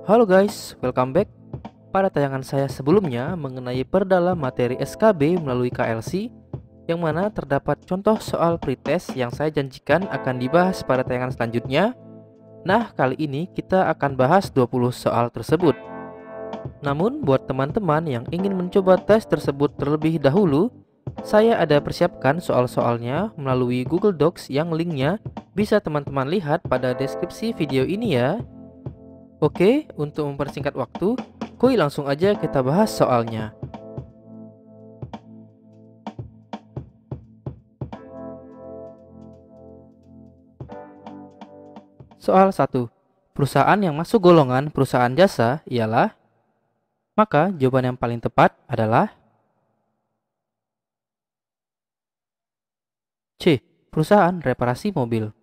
Halo guys, welcome back. Pada tayangan saya sebelumnya mengenai perdalam materi SKB melalui KLC, yang mana terdapat contoh soal pretest yang saya janjikan akan dibahas pada tayangan selanjutnya. Nah, kali ini kita akan bahas 20 soal tersebut. Namun, buat teman-teman yang ingin mencoba tes tersebut terlebih dahulu, saya ada persiapkan soal-soalnya melalui Google Docs yang linknya bisa teman-teman lihat pada deskripsi video ini ya. Oke, untuk mempersingkat waktu, kuy langsung aja kita bahas soalnya. Soal 1. Perusahaan yang masuk golongan perusahaan jasa ialah, maka jawaban yang paling tepat adalah C. Perusahaan reparasi mobil.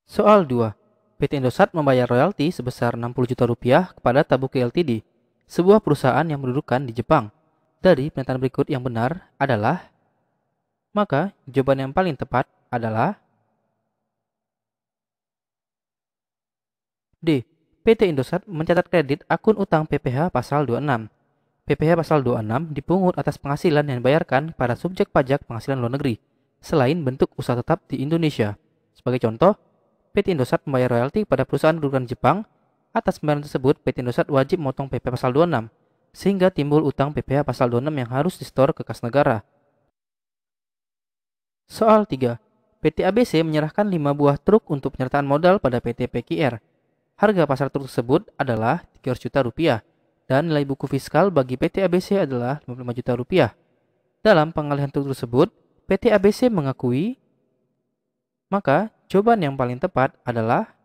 Soal 2. PT Indosat membayar royalti sebesar 60 juta rupiah kepada Tabuki Ltd, sebuah perusahaan yang berdudukan di Jepang. Dari pernyataan berikut yang benar adalah, maka jawaban yang paling tepat adalah D. PT Indosat mencatat kredit akun utang PPh pasal 26. PPh pasal 26 dipungut atas penghasilan yang dibayarkan pada subjek pajak penghasilan luar negeri, selain bentuk usaha tetap di Indonesia. Sebagai contoh, PT Indosat membayar royalti pada perusahaan kedudukan Jepang. Atas pembayaran tersebut, PT Indosat wajib memotong PPh pasal 26, sehingga timbul utang PPh pasal 26 yang harus disetor ke kas negara. Soal 3. PT ABC menyerahkan 5 buah truk untuk penyertaan modal pada PT PKR. Harga pasar truk tersebut adalah 300 juta rupiah dan nilai buku fiskal bagi PT ABC adalah 55 juta rupiah. Dalam pengalihan truk tersebut, PT ABC mengakui, maka jawaban yang paling tepat adalah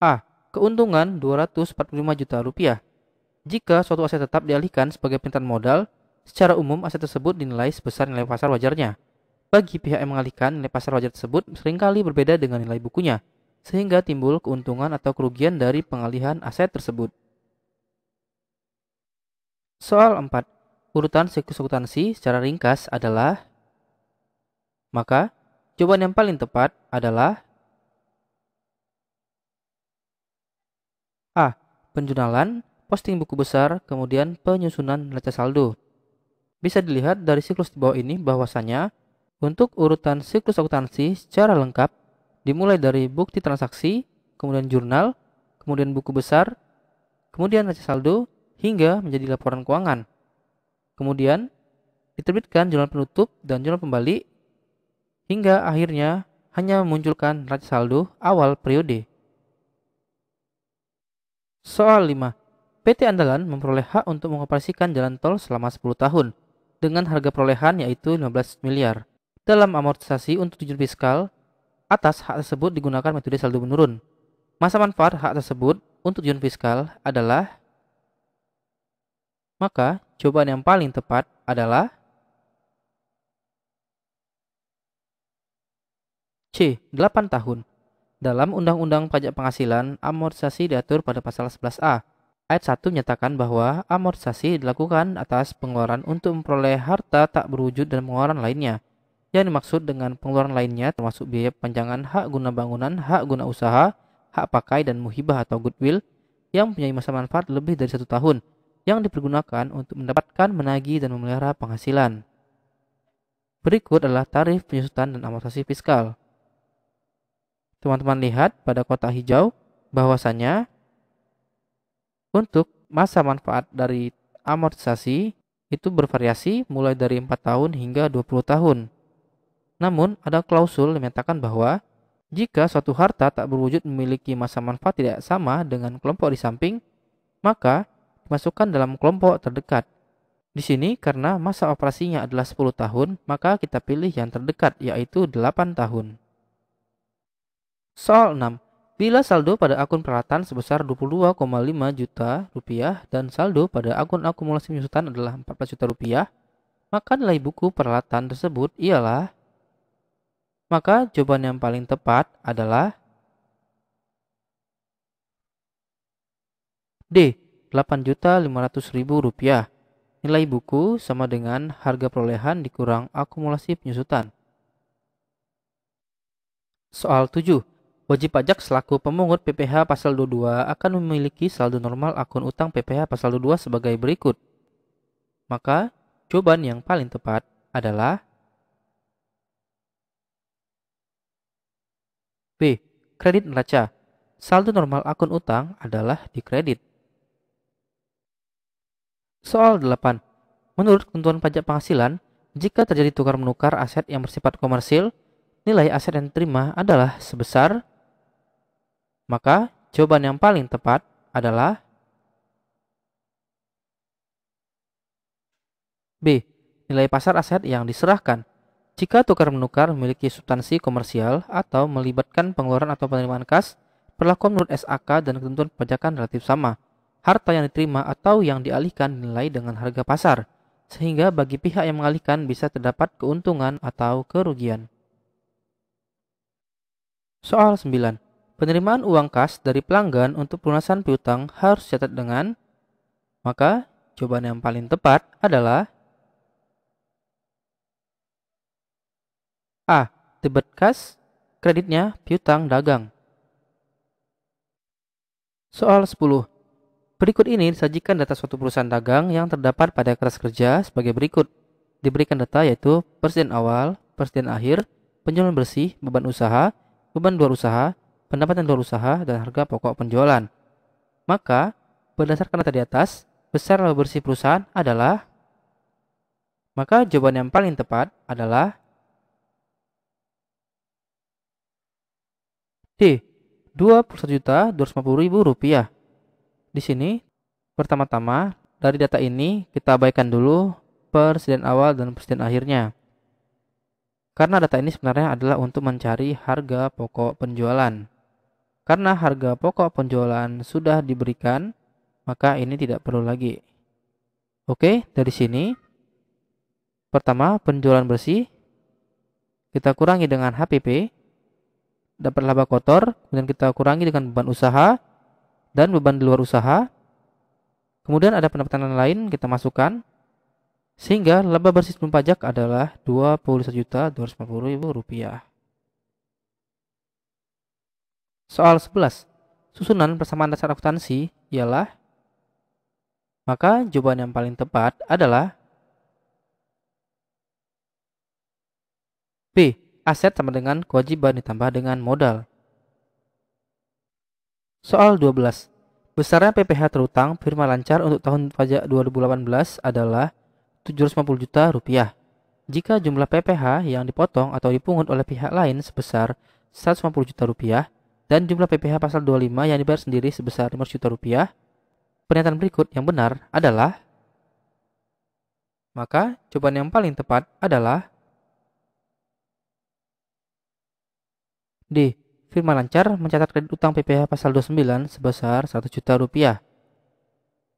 A. Keuntungan 245 juta rupiah. Jika suatu aset tetap dialihkan sebagai penyitaan modal, secara umum aset tersebut dinilai sebesar nilai pasar wajarnya. Bagi pihak yang mengalihkan, nilai pasar wajar tersebut seringkali berbeda dengan nilai bukunya, sehingga timbul keuntungan atau kerugian dari pengalihan aset tersebut. Soal 4. Urutan siklus akuntansi secara ringkas adalah, maka jawaban yang paling tepat adalah A. Penjualan, posting buku besar, kemudian penyusunan neraca saldo. Bisa dilihat dari siklus di bawah ini bahwasanya untuk urutan siklus akuntansi secara lengkap dimulai dari bukti transaksi, kemudian jurnal, kemudian buku besar, kemudian neraca saldo, hingga menjadi laporan keuangan. Kemudian diterbitkan jurnal penutup dan jurnal pembalik, hingga akhirnya hanya memunculkan neraca saldo awal periode. Soal 5. PT Andalan memperoleh hak untuk mengoperasikan jalan tol selama 10 tahun dengan harga perolehan yaitu 15 miliar. Dalam amortisasi untuk tujuan fiskal, atas hak tersebut digunakan metode saldo menurun. Masa manfaat hak tersebut untuk tujuan fiskal adalah, maka jawaban yang paling tepat adalah C. 8 tahun. Dalam Undang-Undang Pajak Penghasilan, amortisasi diatur pada pasal 11A. Ayat 1 menyatakan bahwa amortisasi dilakukan atas pengeluaran untuk memperoleh harta tak berwujud dan pengeluaran lainnya. Yang dimaksud dengan pengeluaran lainnya termasuk biaya panjangan hak guna bangunan, hak guna usaha, hak pakai dan muhibah atau goodwill yang mempunyai masa manfaat lebih dari 1 tahun yang dipergunakan untuk mendapatkan, menagih, dan memelihara penghasilan. Berikut adalah tarif penyusutan dan amortisasi fiskal. Teman-teman lihat pada kotak hijau bahwasanya untuk masa manfaat dari amortisasi itu bervariasi mulai dari 4 tahun hingga 20 tahun. Namun, ada klausul yang menyatakan bahwa jika suatu harta tak berwujud memiliki masa manfaat tidak sama dengan kelompok di samping, maka dimasukkan dalam kelompok terdekat. Di sini karena masa operasinya adalah 10 tahun, maka kita pilih yang terdekat yaitu 8 tahun. Soal 6. Bila saldo pada akun peralatan sebesar 22,5 juta rupiah dan saldo pada akun akumulasi penyusutan adalah 14 juta rupiah, maka nilai buku peralatan tersebut ialah, maka jawaban yang paling tepat adalah D. 8.500.000 rupiah. Nilai buku sama dengan harga perolehan dikurang akumulasi penyusutan. Soal 7. Wajib pajak selaku pemungut PPh pasal 22 akan memiliki saldo normal akun utang PPh pasal 22 sebagai berikut. Maka jawaban yang paling tepat adalah B. Kredit neraca. Saldo normal akun utang adalah dikredit. Soal 8. Menurut ketentuan pajak penghasilan, jika terjadi tukar-menukar aset yang bersifat komersil, nilai aset yang diterima adalah sebesar, maka jawaban yang paling tepat adalah B. Nilai pasar aset yang diserahkan. Jika tukar-menukar memiliki substansi komersial atau melibatkan pengeluaran atau penerimaan kas, perlakuan menurut SAK dan ketentuan perpajakan relatif sama. Harta yang diterima atau yang dialihkan dinilai dengan harga pasar, sehingga bagi pihak yang mengalihkan bisa terdapat keuntungan atau kerugian. Soal 9. Penerimaan uang kas dari pelanggan untuk pelunasan piutang harus dicatat dengan, maka jawaban yang paling tepat adalah A. Debit kas, kreditnya piutang dagang. Soal 10. Berikut ini disajikan data suatu perusahaan dagang yang terdapat pada kertas kerja sebagai berikut. Diberikan data yaitu persediaan awal, persediaan akhir, penjualan bersih, beban usaha, beban luar usaha, pendapatan luar usaha, dan harga pokok penjualan. Maka, berdasarkan data di atas, besar laba bersih perusahaan adalah, maka jawaban yang paling tepat adalah D. Rp21.250.000. Di sini, pertama-tama dari data ini kita abaikan dulu persediaan awal dan persediaan akhirnya. Karena data ini sebenarnya adalah untuk mencari harga pokok penjualan. Karena harga pokok penjualan sudah diberikan, maka ini tidak perlu lagi. Oke, dari sini, pertama penjualan bersih, kita kurangi dengan HPP, dapat laba kotor, kemudian kita kurangi dengan beban usaha, dan beban di luar usaha. Kemudian ada pendapatan lain kita masukkan, sehingga laba bersih sebelum pajak adalah Rp21.250.000. Soal 11. Susunan persamaan dasar akuntansi ialah, maka jawaban yang paling tepat adalah B. Aset sama dengan kewajiban ditambah dengan modal. Soal 12. Besarnya PPh terutang firma lancar untuk tahun pajak 2018 adalah Rp750 juta. Jika jumlah PPh yang dipotong atau dipungut oleh pihak lain sebesar Rp150 juta dan jumlah PPh pasal 25 yang dibayar sendiri sebesar Rp500 juta, pernyataan berikut yang benar adalah, maka jawaban yang paling tepat adalah D. Firma lancar mencatat kredit utang PPh pasal 29 sebesar Rp100 juta.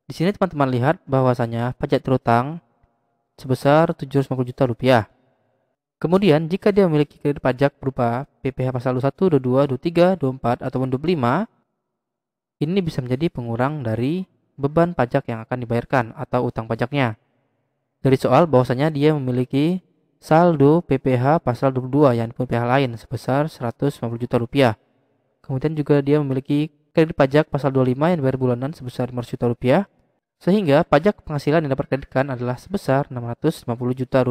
Di sini teman-teman lihat bahwasanya pajak terutang sebesar Rp750 juta. Kemudian jika dia memiliki kredit pajak berupa PPh pasal 21, 22, 23, 24 ataupun 25, ini bisa menjadi pengurang dari beban pajak yang akan dibayarkan atau utang pajaknya. Dari soal bahwasanya dia memiliki saldo PPh pasal 22 yang dipungut pihak lain sebesar Rp150 juta. Kemudian juga dia memiliki kredit pajak pasal 25 yang dibayar bulanan sebesar Rp500 juta, sehingga pajak penghasilan yang dapat kreditkan adalah sebesar Rp650 juta.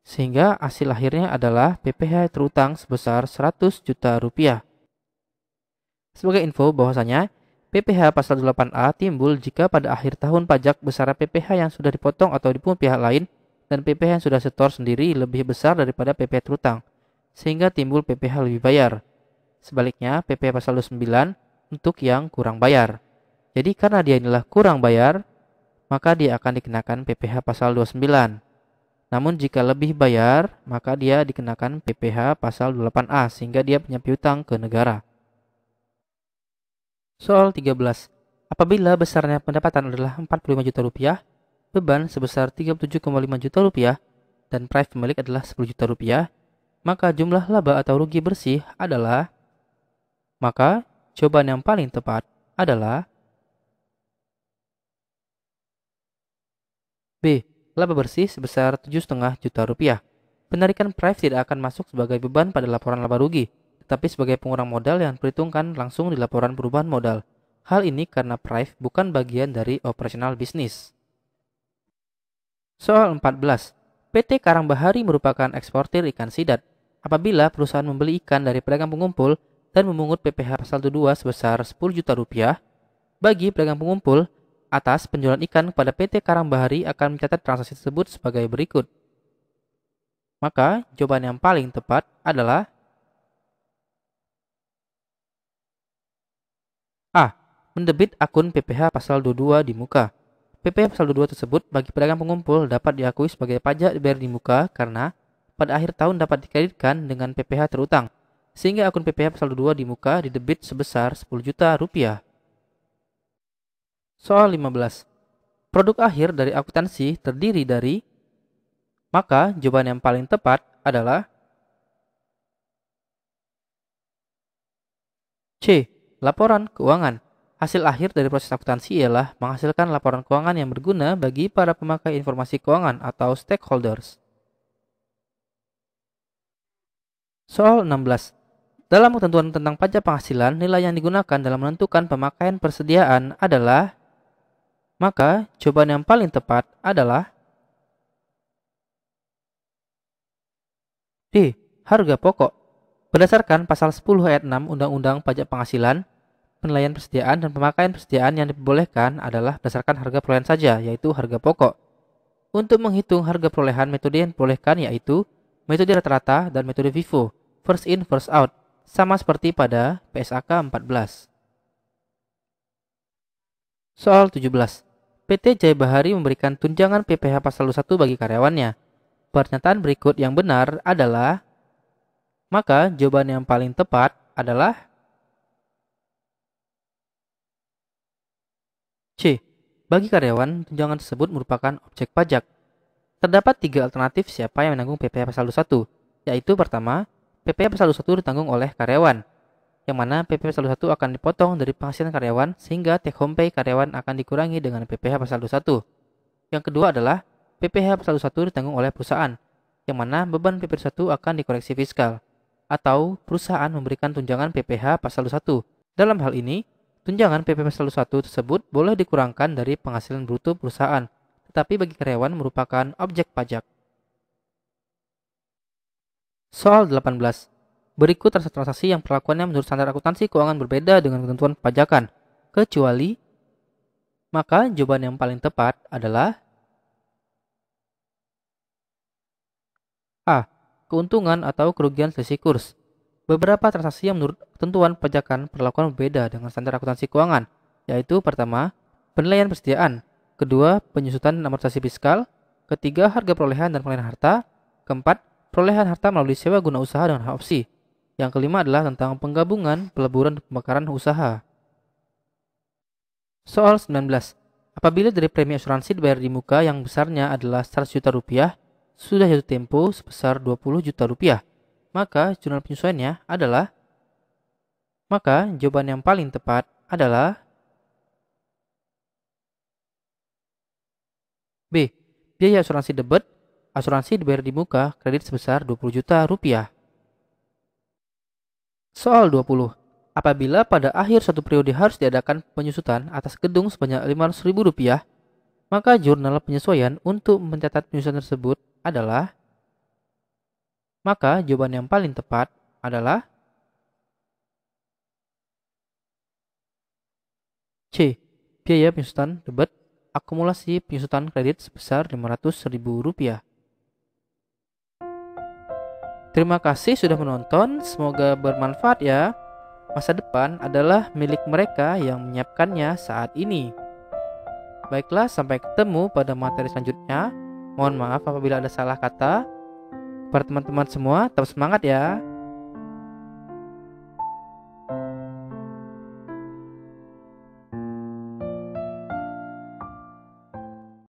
Sehingga hasil akhirnya adalah PPh terutang sebesar Rp100 juta. Sebagai info bahwasanya PPh pasal 8A timbul jika pada akhir tahun pajak besar PPh yang sudah dipotong atau dipungut pihak lain dan PPh yang sudah setor sendiri lebih besar daripada PPh terutang, sehingga timbul PPh lebih bayar. Sebaliknya, PPh pasal 29 untuk yang kurang bayar. Jadi karena dia inilah kurang bayar, maka dia akan dikenakan PPh pasal 29. Namun jika lebih bayar, maka dia dikenakan PPh pasal 28A sehingga dia punya piutang ke negara. Soal 13. Apabila besarnya pendapatan adalah Rp45 juta, beban sebesar Rp37,5 juta dan price pemilik adalah Rp10 juta, maka jumlah laba atau rugi bersih adalah, maka jawaban yang paling tepat adalah B. Laba bersih sebesar 7,5 juta rupiah. Penarikan PRIV tidak akan masuk sebagai beban pada laporan laba rugi, tetapi sebagai pengurang modal yang diperhitungkan langsung di laporan perubahan modal. Hal ini karena PRIV bukan bagian dari operasional bisnis. Soal 14. PT Karang Bahari merupakan eksportir ikan sidat. Apabila perusahaan membeli ikan dari pedagang pengumpul dan memungut PPh pasal 22 sebesar 10 juta rupiah, bagi pedagang pengumpul, atas penjualan ikan kepada PT Karang Bahari akan mencatat transaksi tersebut sebagai berikut. Maka jawaban yang paling tepat adalah A. Mendebit akun PPh pasal 22 di muka. PPh pasal 22 tersebut bagi pedagang pengumpul dapat diakui sebagai pajak dibayar di muka karena pada akhir tahun dapat dikreditkan dengan PPh terutang, sehingga akun PPh pasal 22 di muka didebit sebesar 10 juta rupiah. Soal 15. Produk akhir dari akuntansi terdiri dari, maka jawaban yang paling tepat adalah C. Laporan keuangan. Hasil akhir dari proses akuntansi ialah menghasilkan laporan keuangan yang berguna bagi para pemakai informasi keuangan atau stakeholders. Soal 16. Dalam ketentuan tentang pajak penghasilan, nilai yang digunakan dalam menentukan pemakaian persediaan adalah, maka jawaban yang paling tepat adalah D. Harga pokok. Berdasarkan pasal 10 ayat 6 Undang-Undang Pajak Penghasilan, penilaian persediaan dan pemakaian persediaan yang diperbolehkan adalah berdasarkan harga perolehan saja, yaitu harga pokok. Untuk menghitung harga perolehan, metode yang diperbolehkan yaitu metode rata-rata dan metode FIFO, first in first out, sama seperti pada PSAK 14. Soal 17. PT Jaya Bahari memberikan tunjangan PPh pasal 21 bagi karyawannya. Pernyataan berikut yang benar adalah, maka jawaban yang paling tepat adalah C. Bagi karyawan, tunjangan tersebut merupakan objek pajak. Terdapat 3 alternatif siapa yang menanggung PPh pasal 21, yaitu pertama, PPh pasal 21 ditanggung oleh karyawan, yang mana PPh pasal 21 akan dipotong dari penghasilan karyawan sehingga take home pay karyawan akan dikurangi dengan PPh pasal 21. Yang kedua adalah PPh pasal 21 ditanggung oleh perusahaan, yang mana beban PPh 21 akan dikoreksi fiskal, atau perusahaan memberikan tunjangan PPh pasal 21. Dalam hal ini, tunjangan PPh pasal 21 tersebut boleh dikurangkan dari penghasilan bruto perusahaan, tetapi bagi karyawan merupakan objek pajak. Soal 18. Berikut transaksi yang perlakuannya menurut standar akuntansi keuangan berbeda dengan ketentuan perpajakan, kecuali, maka jawaban yang paling tepat adalah A. Keuntungan atau kerugian selisih kurs. Beberapa transaksi yang menurut ketentuan perpajakan perlakuan berbeda dengan standar akuntansi keuangan, yaitu pertama, penilaian persediaan, kedua, penyusutan dan amortisasi fiskal, ketiga, harga perolehan dan penilaian harta, keempat, perolehan harta melalui sewa guna usaha dengan hak opsi. Yang kelima adalah tentang penggabungan, peleburan, dan pemekaran usaha. Soal 19. Apabila dari premi asuransi dibayar di muka yang besarnya adalah 100 juta rupiah, sudah jatuh tempo sebesar 20 juta rupiah, maka jurnal penyesuaiannya adalah, maka jawaban yang paling tepat adalah B. Biaya asuransi debit, asuransi dibayar di muka, kredit sebesar 20 juta rupiah. Soal 20. Apabila pada akhir suatu periode harus diadakan penyusutan atas gedung sebanyak Rp500.000, maka jurnal penyesuaian untuk mencatat penyusutan tersebut adalah, maka jawaban yang paling tepat adalah C. Biaya penyusutan debit, akumulasi penyusutan kredit sebesar Rp500.000. Terima kasih sudah menonton, semoga bermanfaat ya. Masa depan adalah milik mereka yang menyiapkannya saat ini. Baiklah, sampai ketemu pada materi selanjutnya. Mohon maaf apabila ada salah kata. Para teman-teman semua, tetap semangat ya.